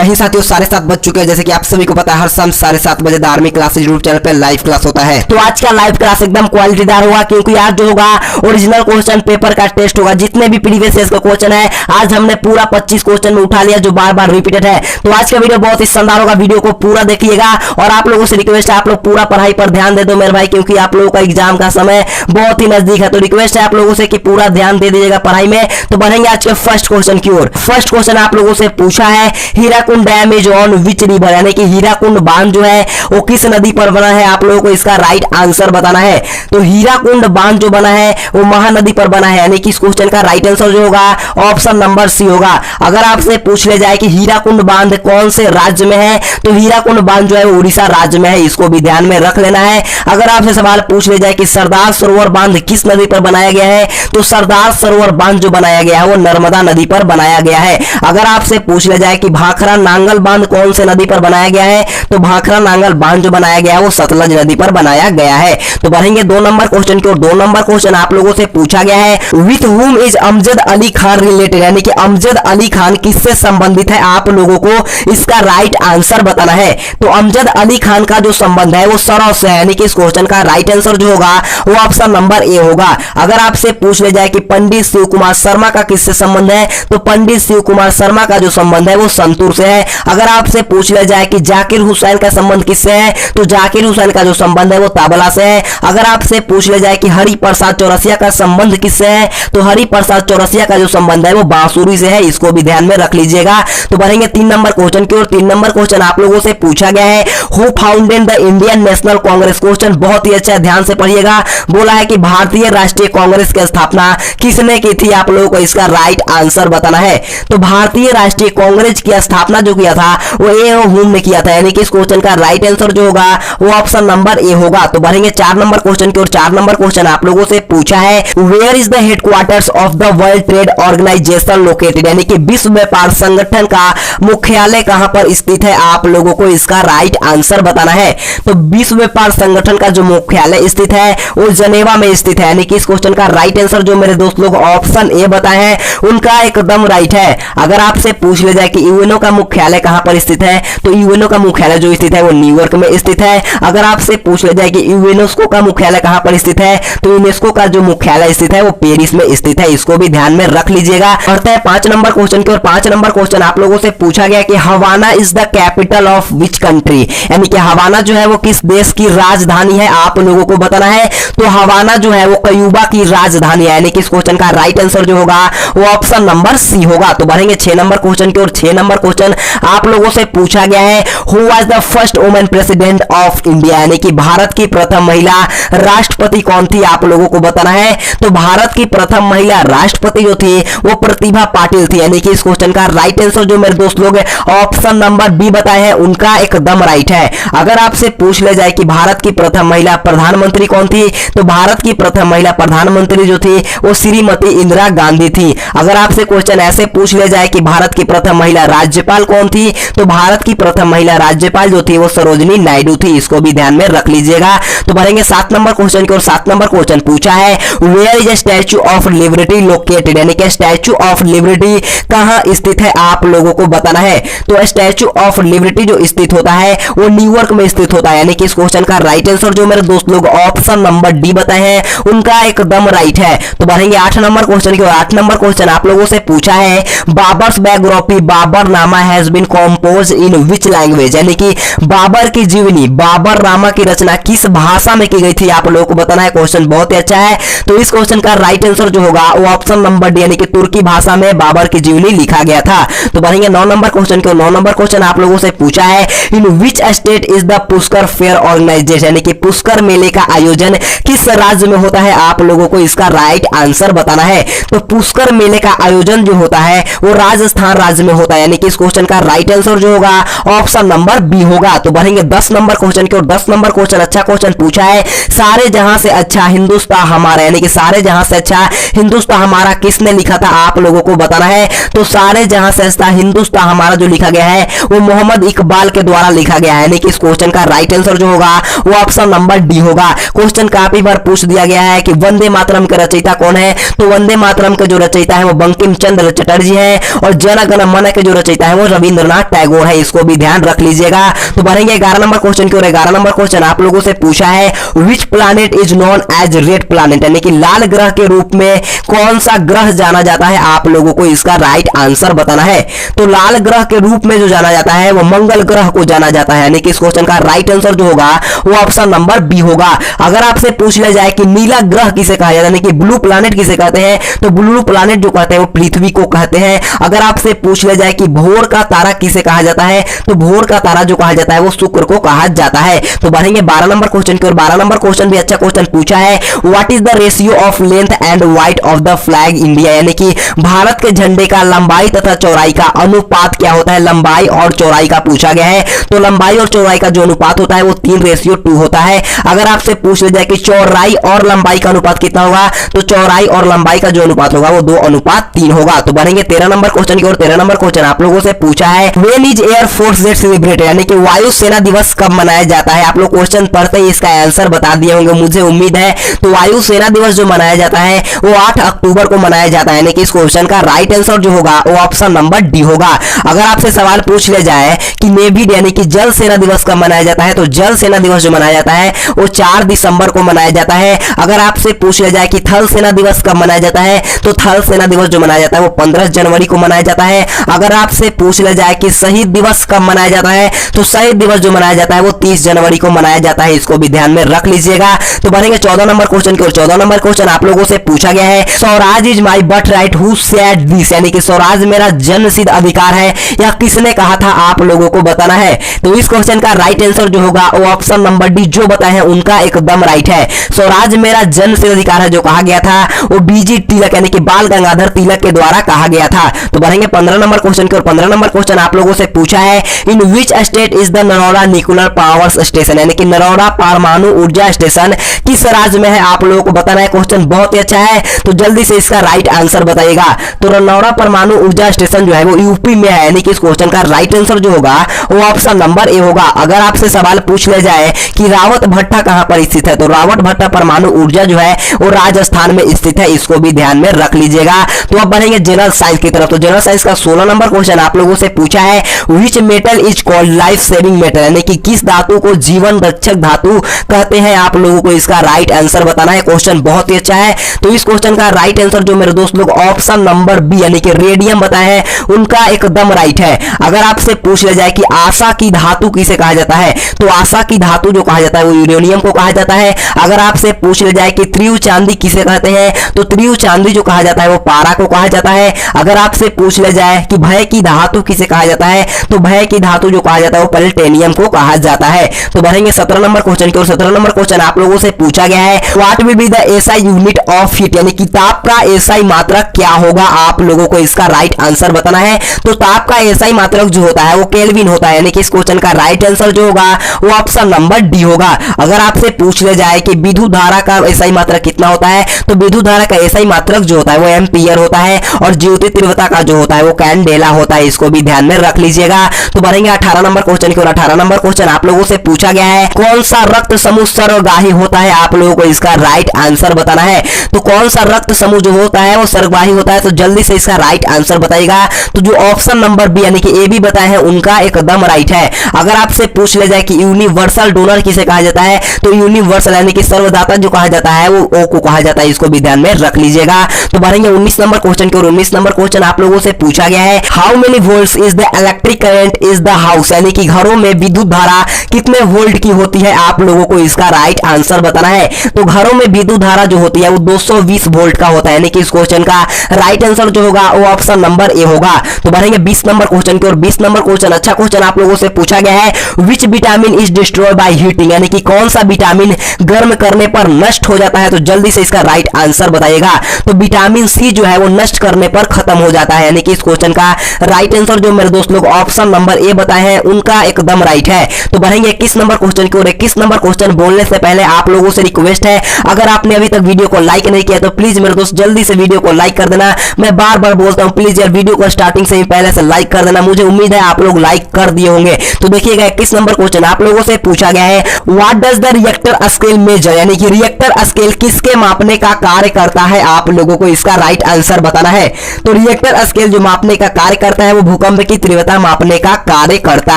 कहीं साथियों 7:30 बज चुके हैं। जैसे कि आप सभी को पता है हर शाम 7:30 बजे धार्मिक क्लासेज यूट्यूब चैनल पे लाइव क्लास होता है। तो आज का लाइव क्लास एकदम क्वालिटीदार होगा, क्योंकि आज जो होगा ओरिजिनल क्वेश्चन पेपर का टेस्ट होगा। जितने भी प्रीवियस ईयर का क्वेश्चन है आज हमने पूरा 25 क्वेश्चन में उठा लिया जो बार बार रिपीटेड है। तो आज का वीडियो बहुत ही शानदार होगा, वीडियो को पूरा देखिएगा। और आप लोगों से रिक्वेस्ट है आप लोग पूरा पढ़ाई पर ध्यान दे दो मेरे भाई, क्योंकि आप लोगों का एग्जाम का समय बहुत ही नजदीक है। तो रिक्वेस्ट है आप लोगों से कि पूरा ध्यान दे दीजिएगा पढ़ाई में। तो बढ़ेंगे आज के फर्स्ट क्वेश्चन की ओर। फर्स्ट क्वेश्चन आप लोगों से पूछा है Hirakud dam is on which river, यानी कि हीराकुंड बांध जो है वो किस नदी पर बना है। आप लोगों को इसका राइट आंसर बताना है। तो हीराकुंड बांध जो बना है वो महानदी पर बना है, यानी कि इस क्वेश्चन का राइट आंसर जो होगा ऑप्शन नंबर सी होगा। अगर आपसे पूछ ले जाए कि हीराकुंड बांध कौन से राज्य में है, तो हीराकुंड बांध जो है वो उड़ीसा राज्य में है, इसको भी ध्यान में रख लेना है। अगर आपसे सवाल पूछ ले जाए कि सरदार सरोवर बांध किस नदी पर बनाया गया है, तो सरदार सरोवर बांध जो बनाया गया है वो नर्मदा नदी पर बनाया गया है। अगर आपसे पूछ ले जाए कि भाखड़ा नांगल बांध कौन से नदी पर बनाया गया है, तो भाखड़ा नांगल बांध जो बनाया गया है वो सतलज नदी पर बनाया गया है। तो बढ़ेंगे 2 नंबर क्वेश्चन की ओर। 2 नंबर क्वेश्चन आप लोगों से पूछा गया है with whom is Amjad Ali Khan related, यानी कि अमजद अली खान किससे संबंधित है। आप लोगों को इसका राइट आंसर बताना है। तो अमजद अली खान का जो संबंध है वो सरौ से है, यानी कि इस क्वेश्चन का राइट आंसर जो होगा वो ऑप्शन नंबर ए होगा। अगर आपसे पूछ ले जाए कि पंडित शिव कुमार शर्मा का किससे संबंध है, तो पंडित शिव कुमार शर्मा का जो संबंध है वो संतूर से है। अगर आपसे पूछ ले जाए कि जाकिर हुसैन का संबंध किससे है, तो जाकिर हुसैन का जो संबंध है वो ताबला से है। अगर आपसे पूछ ले जाए कि हरि प्रसाद चौरसिया का संबंध किससे है, तो हरि प्रसाद चौरसिया का जो संबंध है वो बांसुरी से है, इसको भी ध्यान में रख लीजिएगा। तो बढ़ेंगे 3 नंबर क्वेश्चन की ओर। 3 नंबर क्वेश्चन आप लोगों से पूछा गया है who founded the Indian national Congress. Question बहुत ही अच्छा, ध्यान से पढ़िएगा। बोला है कि भारतीय राष्ट्रीय कांग्रेस की स्थापना किसने की थी। आप लोगों को इसका राइट आंसर बताना है। तो भारतीय राष्ट्रीय कांग्रेस की स्थापना जो किया था वो ए हुम ने किया था, यानी कि इस क्वेश्चन का राइट आंसर जो होगा वो ऑप्शन नंबर ए होगा। तो बढ़ेंगे 4 नंबर क्वेश्चन की ओर। 4 नंबर क्वेश्चन आप लोगों से पूछा है where is the headquarters of the world trade organisation located, यानी कि विश्व व्यापार संगठन का मुख्यालय कहां पर स्थित है। आप लोगों को इसका राइट आंसर बताना है। तो विश्व व्यापार संगठन का जो मुख्यालय स्थित है वो जनेवा में स्थित है, यानी कि इस क्वेश्चन का राइट आंसर जो मेरे दोस्त लोग ऑप्शन ए बताए हैं उनका एकदम राइट है। अगर आपसे पूछ ले जाए कि यूएनओ का मुख्यालय कहां पर स्थित है, तो यूएनओ का मुख्यालय जो स्थित है वो न्यूयॉर्क में स्थित है। अगर आपसे पूछ ले जाए कि यूनेस्को का मुख्यालय कहां पर स्थित है, तो यूनेस्को का जो मुख्यालय स्थित है वो पेरिस में स्थित है, इसको भी ध्यान में रख लीजिएगा। बढ़ते हैं 5 नंबर क्वेश्चन की ओर। 5 नंबर क्वेश्चन आप लोगों से पूछा गया कि Havana is the capital of which country, यानी कि हवाना जो है वो किस देश की राजधानी है, आप लोगों को बताना है। तो हवाना जो है वो क्यूबा की राजधानी है, यानी कि इस क्वेश्चन का राइट आंसर जो होगा वो ऑप्शन नंबर सी होगा। तो बढ़ेंगे 6 नंबर क्वेश्चन की ओर। 6 नंबर क्वेश्चन आप लोगों से पूछा गया है who was the first women president of India, यानी कि भारत की प्रथम महिला राष्ट्रपति कौन थी, आप लोगों को बताना है। तो भारत की प्रथम महिला राष्ट्रपति जो थी वो प्रतिभा पाटिल थी, यानी कि इस क्वेश्चन का राइट आंसर जो मेरे दोस्त लोग ऑप्शन नंबर बी बताए हैं उनका एकदम राइट है। अगर आपसे पूछ ले जाए कि भारत की प्रथम महिला प्रधानमंत्री कौन थी, तो भारत की प्रथम महिला प्रधानमंत्री जो थी वो श्रीमती इंदिरा गांधी थी। अगर आपसे क्वेश्चन ऐसे पूछ ले जाए कि भारत की प्रथम महिला राज्यपाल कौन थी, तो भारत की प्रथम महिला राज्यपाल जो थी वो सरोजिनी नायडू थी, इसको भी ध्यान में रख लीजिएगा। तो बढ़ेंगे 7 नंबर क्वेश्चन की ओर। 7 नंबर क्वेश्चन पूछा है where is statue of liberty located, यानी कि स्टैच्यू ऑफ लिबर्टी कहां स्थित है, आप लोगों को बताना है। तो स्टैच्यू ऑफ लिबर्टी जो स्थित होता है वो न्यूयॉर्क में स्थित होता है, यानी कि इस क्वेश्चन का राइट आंसर जो मेरे दोस्त लोग ऑप्शन नंबर डी बताए हैं उनका एकदम राइट है। तो बढ़ेंगे 8 नंबर क्वेश्चन की ओर। 8 नंबर क्वेश्चन आप लोगों से पूछा है Babur's biography Baburnama has been compose in which language, यानी कि बाबर की जीवनी बाबरनामा की रचना किस भाषा में की गई थी, आप लोगों को बताना है। क्वेश्चन बहुत ही अच्छा है। तो इस क्वेश्चन का राइट आंसर जो होगा वो ऑप्शन नंबर डी, यानी कि तुर्की भाषा में बाबर की जीवनी लिखा गया था। तो बढ़ेंगे 9 नंबर क्वेश्चन की ओर। 9 नंबर क्वेश्चन आप लोगों से पूछा है in which state is the Pushkar fair organization, यानी कि पुष्कर मेले का आयोजन किस राज्य में होता है, आप लोगों को इसका राइट आंसर बताना है। तो पुष्कर मेले का आयोजन जो होता है वो राजस्थान राज्य में होता है, यानी कि इस क्वेश्चन का राइट आंसर जो होगा ऑप्शन नंबर बी होगा। तो बढ़ेंगे 10 नंबर क्वेश्चन की ओर। 10 नंबर क्वेश्चन अच्छा क्वेश्चन पूछा है सारे जहां से अच्छा हिंदुस्तान हमारा, यानी कि सारे जहां से अच्छा हिंदुस्तान हमारा किसने लिखा था, आप लोगों को बताना है। तो सारे जहां से अच्छा हिंदुस्तान हमारा जो लिखा गया है वो मोहम्मद इकबाल के द्वारा लिखा गया है, यानी कि इस क्वेश्चन का राइट आंसर जो होगा वो ऑप्शन नंबर डी होगा। क्वेश्चन काफी बार पूछ दिया गया है कि वंदे मातरम के रचयिता कौन है, तो वंदे मातरम के जो रचयिता है वो बंकिम चंद्र चटर्जी है, और जन गण मन के जो रचयिता है वो रविंद्रनाथ टैगोर है, इसको भी ध्यान रख लीजिएगा। तो बढ़ेंगे 11 नंबर क्वेश्चन की ओर। 11 नंबर क्वेश्चन आप लोगों से पूछा है which planet is known as red planet, यानी कि लाल ग्रह के रूप में कौन सा ग्रह जाना जाता है, आप लोगों को इसका राइट आंसर बताना है। तो लाल ग्रह के रूप में जो जाना जाता है वो मंगल ग्रह को जाना जाता है, यानी कि इस क्वेश्चन का राइट आंसर जो होगा वो ऑप्शन नंबर बी होगा। अगर आपसे पूछ लिया जाए कि नीला ग्रह किसे कहा जाता है, यानी कि ब्लू प्लैनेट किसे कहते हैं, तो ब्लू प्लैनेट जो कहते हैं वो पृथ्वी को कहते हैं। अगर आपसे पूछ लिया जाए कि भोर का तारा किसे कहा जाता है, तो भोर का तारा जो कहा जाता है वो शुक्र को कहा जाता है। तो बढ़ेंगे 12 नंबर क्वेश्चन की ओर। 12 नंबर क्वेश्चन भी अच्छा क्वेश्चन पूछा है what is the ratio of length and wide of the flag India, यानी कि भारत के झंडे का लंबाई तथा चौड़ाई का अनुपात क्या होता है, लंबाई और चौड़ाई का पूछा गया है। तो लंबाई और चौड़ाई का जो अनुपात होता है वो 3:2 होता है। अगर आपसे पूछ लिया जाए कि चौड़ाई और लंबाई का अनुपात कितना होगा, तो चौड़ाई और लंबाई का जो अनुपात होगा वो 2:3 होगा। तो बढ़ेंगे 13 नंबर क्वेश्चन की ओर। 13 नंबर क्वेश्चन आप लोगों से पूछा है when is air force day celebrated, यानी कि वायु सेना दिवस कब मनाया जाता है। आप लोग क्वेश्चन पढ़ते ही इसका आंसर बता दिए होंगे मुझे उम्मीद है। तो वायु सेना दिवस जो मनाया जाता है वो 8 अक्टूबर को मनाया जाता है, यानी कि इस क्वेश्चन का राइट आंसर जो होगा वो ऑप्शन नंबर डी होगा। अगर आपसे सवाल पूछ लिया जाए कि नेवी डे यानी कि जल सेना दिवस कब मनाया जाता है, तो जल सेना दिवस जो मनाया जाता है वो 4 दिसंबर को मनाया जाता है। अगर आपसे पूछ लिया जाए कि थल सेना दिवस कब मनाया जाता है, तो थल सेना दिवस जो मनाया जाता है वो 15 जनवरी को मनाया जाता है। अगर आपसे पूछ लिया जाए कि शहीद दिवस कब मनाया जाता है, तो शहीद दिवस जो मनाया जाता है वो 30 जनवरी को मनाया जाता है, इसको भी ध्यान में रख लीजिएगा। तो बढ़ेंगे 14 नंबर क्वेश्चन की ओर। 14 नंबर क्वेश्चन आप लोगों से पूछा गया है Swaraj is my birth right who said this, यानी कि स्वराज मेरा जन्मसिद्ध अधिकार है, यह किसने कहा था, आप लोगों को बताना है। तो इस क्वेश्चन का राइट आंसर जो होगा वो ऑप्शन नंबर डी जो बताए हैं उनका एकदम राइट है। स्वराज मेरा जन्मसिद्ध अधिकार है जो कहा गया था वो बीजी तिलक यानी कि बाल गंगाधर तिलक के द्वारा कहा गया था। तो बढ़ेंगे 15 नंबर क्वेश्चन की ओर। 15 नंबर क्वेश्चन आप लोगों से पूछा है in which state is the Naroda nuclear power station, यानी कि नरोड़ा परमाणु ऊर्जा स्टेशन किस राज्य में है, आप लोगों को बताना है। क्वेश्चन बहुत ही अच्छा है, तो जल्दी से इसका राइट आंसर बताइएगा। तो नरोड़ा परमाणु ऊर्जा स्टेशन जो है वो यूपी में है, यानी कि इस क्वेश्चन का राइट आंसर जो होगा वो ऑप्शन नंबर ए होगा। अगर आपसे सवाल पूछ लिया जाए कि रावत भट्टा कहां पर स्थित है, तो रावत भट्टा परमाणु ऊर्जा जो है वो राजस्थान में स्थित है, इसको भी ध्यान में रख लीजिएगा। तो अब बढ़ेंगे जनरल साइंस की तरफ। तो जनरल साइंस का 16 नंबर क्वेश्चन आप लोगों से पूछा है which metal is called life saving metal, यानी कि किस धातु को जीवन रक्षक धातु कहते हैं, आप लोगों को इसका राइट आंसर बताना है। क्वेश्चन बहुत ही अच्छा है, तो इस क्वेश्चन का राइट आंसर जो मेरे दोस्त लोग ऑप्शन नंबर बी यानी कि रेडियम बताए हैं उनका एकदम राइट है। अगर आपसे पूछ लिया जाए कि आशा की धातु किसे कहा जाता है, तो आशा की धातु जो कहा जाता है वो यूरेनियम को कहा जाता है। अगर आपसे पूछ लिया जाए कि त्रियु चांदी किसे कहते हैं, तो त्रियु चांदी जो कहा जाता है वो पारा को कहा जाता है। अगर आपसे पूछ लिया जाए कि भय की धातु किसे कहा जाता है, तो भय की धातु जो कहा जाता है वो प्लैटिनम को कहा जाता है। तो बढ़ेंगे 17 नंबर क्वेश्चन की ओर। 17 नंबर क्वेश्चन आप लोगों से पूछा गया है what will be the SI unit of heat, यानी कि ताप का एसआई मात्रक क्या होगा, आप लोगों को इसका राइट आंसर बताना है। तो ताप का एसआई मात्रक जो होता है वो केल्विन होता है, यानी कि इस क्वेश्चन का राइट आंसर जो होगा वो ऑप्शन नंबर डी होगा। अगर आपसे पूछ लिया जाए कि विद्युत धारा का एसआई मात्रक कितना होता है, तो विद्युत धारा का एसआई मात्रक जो होता है वो एम्पियर होता है, और ज्योति तीव्रता का जो होता है वो कैंडेला होता है, इसको भी ध्यान में रख लीजिएगा। तो बढ़ेंगे 18 नंबर क्वेश्चन की ओर। 18 नंबर क्वेश्चन आप लोगों से पूछा गया है कौन सा रक्त समूह सर्वगाही होता है, आप लोगों को इसका राइट आंसर बताना है। तो कौन सा रक्त समूह जो होता है वो सर्वगाही होता है, तो जल्दी से इसका राइट आंसर बताइएगा। तो जो ऑप्शन नंबर बी यानी कि ए भी बताए हैं उनका एकदम राइट है। अगर आपसे पूछ लिया जाए कि यूनिवर्सल डोनर किसे कहा जाता है, तो यूनिवर्सल यानी कि सर्वदाता जो कहा जाता है वो ओ को कहा जाता है, इसको भी ध्यान में रख लीजिएगा। तो बढ़ेंगे 19 नंबर क्वेश्चन की ओर। 19 नंबर क्वेश्चन आप लोगों से पूछा गया है how many volts is the electric current is the house, यानी कि घरों में विद्युत धारा कितने वोल्ट की होती है, आप लोगों को इसका राइट आंसर बताना है। तो घरों में विद्युत धारा जो होती है वो 220 वोल्ट का होता है, यानी कि इस क्वेश्चन का राइट आंसर जो होगा वो ऑप्शन नंबर ए होगा। तो बढ़ेंगे 20 नंबर क्वेश्चन की ओर। 20 नंबर क्वेश्चन अच्छा क्वेश्चन आप लोगों से पूछा गया है which vitamin is destroyed by heating, यानी कि कौन सा विटामिन गर्म करने पर नष्ट हो जाता है, तो जल्दी से इसका राइट आंसर बताइएगा। तो विटामिन सी जो है वो नष्ट करने पर खत्म हो जाता है, यानी कि इस क्वेश्चन का राइट आंसर जो मेरे दोस्त लोग ऑप्शन नंबर ए बताए हैं उनका एकदम राइट है। तो बढ़ेंगे 21 नंबर क्वेश्चन की ओर। 21 नंबर क्वेश्चन बोलने से पहले आप लोगों से रिक्वेस्ट है अगर आपने अभी तक वीडियो को लाइक नहीं किया तो प्लीज मेरे दोस्त जल्दी से वीडियो को लाइक कर देना। मैं बार बार बोलता हूं प्लीज यार वीडियो को स्टार्टिंग से ही पहले से लाइक कर देना, मुझे उम्मीद है आप लोग लाइक लाइक कर दिए होंगे। तो देखिएगा 21 नंबर क्वेश्चन आप लोगों से पूछा गया है, what does the Richter scale major, यानी कि रिएक्टर स्केल किसके मापने का कार्य करता है, आप लोगों को इसका राइट आंसर बताना है। तो रिएक्टर स्केल जो मापने का कार्य करता है वो भूकंप की तीव्रता मापने का कार्य करता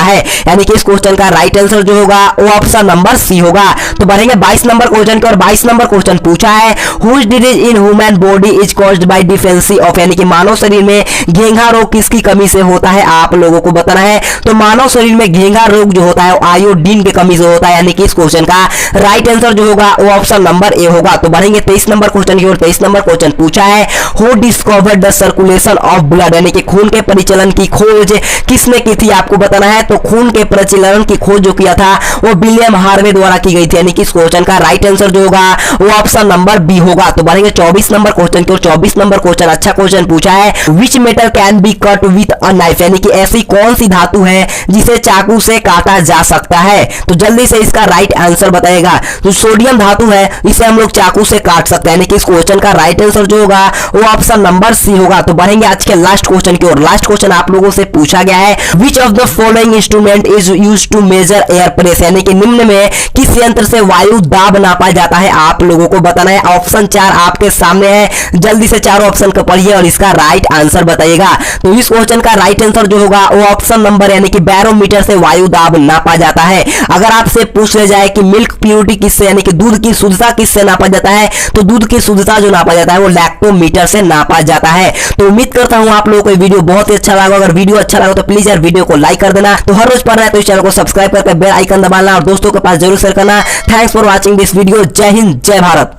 है, यानी कि इस क्वेश्चन का राइट आंसर जो होगा वो ऑप्शन नंबर सी होगा। तो बढ़ेंगे 22 नंबर क्वेश्चन की और 22 नंबर क्वेश्चन पूछा है, which disease in human body is caused by deficiency of, यानी कि मानव शरीर में घेंघा रोग किसकी कमी से होता है, आप लोगों को बताना है। तो मानव शरीर में घेंघा रोग जो होता है वो आयोडीन की कमी से होता है, यानी कि इस क्वेश्चन का राइट आंसर जो होगा वो ऑप्शन नंबर ए होगा। तो बढ़ेंगे 23 नंबर क्वेश्चन की ओर। 23 नंबर क्वेश्चन पूछा है, who discovered the circulation of blood, यानी कि खून के परिचालन की खोज किसने की थी, आपको बताना है। तो खून के परिचालन की खोज जो किया था वो विलियम हार्वे द्वारा की गई थी, यानी कि इस क्वेश्चन का राइट आंसर जो होगा वो ऑप्शन नंबर बी होगा। तो बढ़ेंगे 24 नंबर क्वेश्चन की ओर। 24 नंबर क्वेश्चन अच्छा क्वेश्चन पूछा है, which metal can be cut with a knife, यानी कि ऐसी कौन सी धातु है जिसे चाकू से काटा जा सकता है। तो जल्दी से इसका राइट आंसर बताइएगा। तो सोडियम धातु है, इसे हम लोग चाकू से काट सकते हैं, यानी कि इस क्वेश्चन का राइट आंसर जो होगा वो ऑप्शन नंबर सी होगा। तो बढ़ेंगे आज के लास्ट क्वेश्चन की ओर। लास्ट क्वेश्चन आप लोगों से पूछा गया है, which of the following instrument is used to measure air pressure, यानी कि निम्न में किस यंत्र से वायु दाब नापा जाता है, आप लोगों को बताना है। ऑप्शन 4 आपके सामने है, जल्दी से चारों ऑप्शन को पढ़िए और इसका राइट आंसर बताइएगा। तो इस क्वेश्चन का राइट आंसर जो होगा वो ऑप्शन नंबर यानी कि बैरोमीटर से वायु दाब नापा जाता है। अगर आपसे पूछ ले जाए कि मिल्क प्योरिटी किससे, यानी कि दूध की शुद्धता किससे नापा जाता है, तो दूध की शुद्धता जो नापा जाता है वो लैक्टोमीटर से नापा जाता है। तो उम्मीद करता हूं आप लोगों को वीडियो बहुत ही अच्छा लगा। अगर वीडियो अच्छा लगा तो प्लीज यार वीडियो को लाइक कर देना। तो हर रोज पढ़ रहा है तो इस चैनल को सब्सक्राइब करके बेल आइकन दबाना और दोस्तों के पास जरूर शेयर करना। Thanks for watching this video. जय हिंद, जय भारत।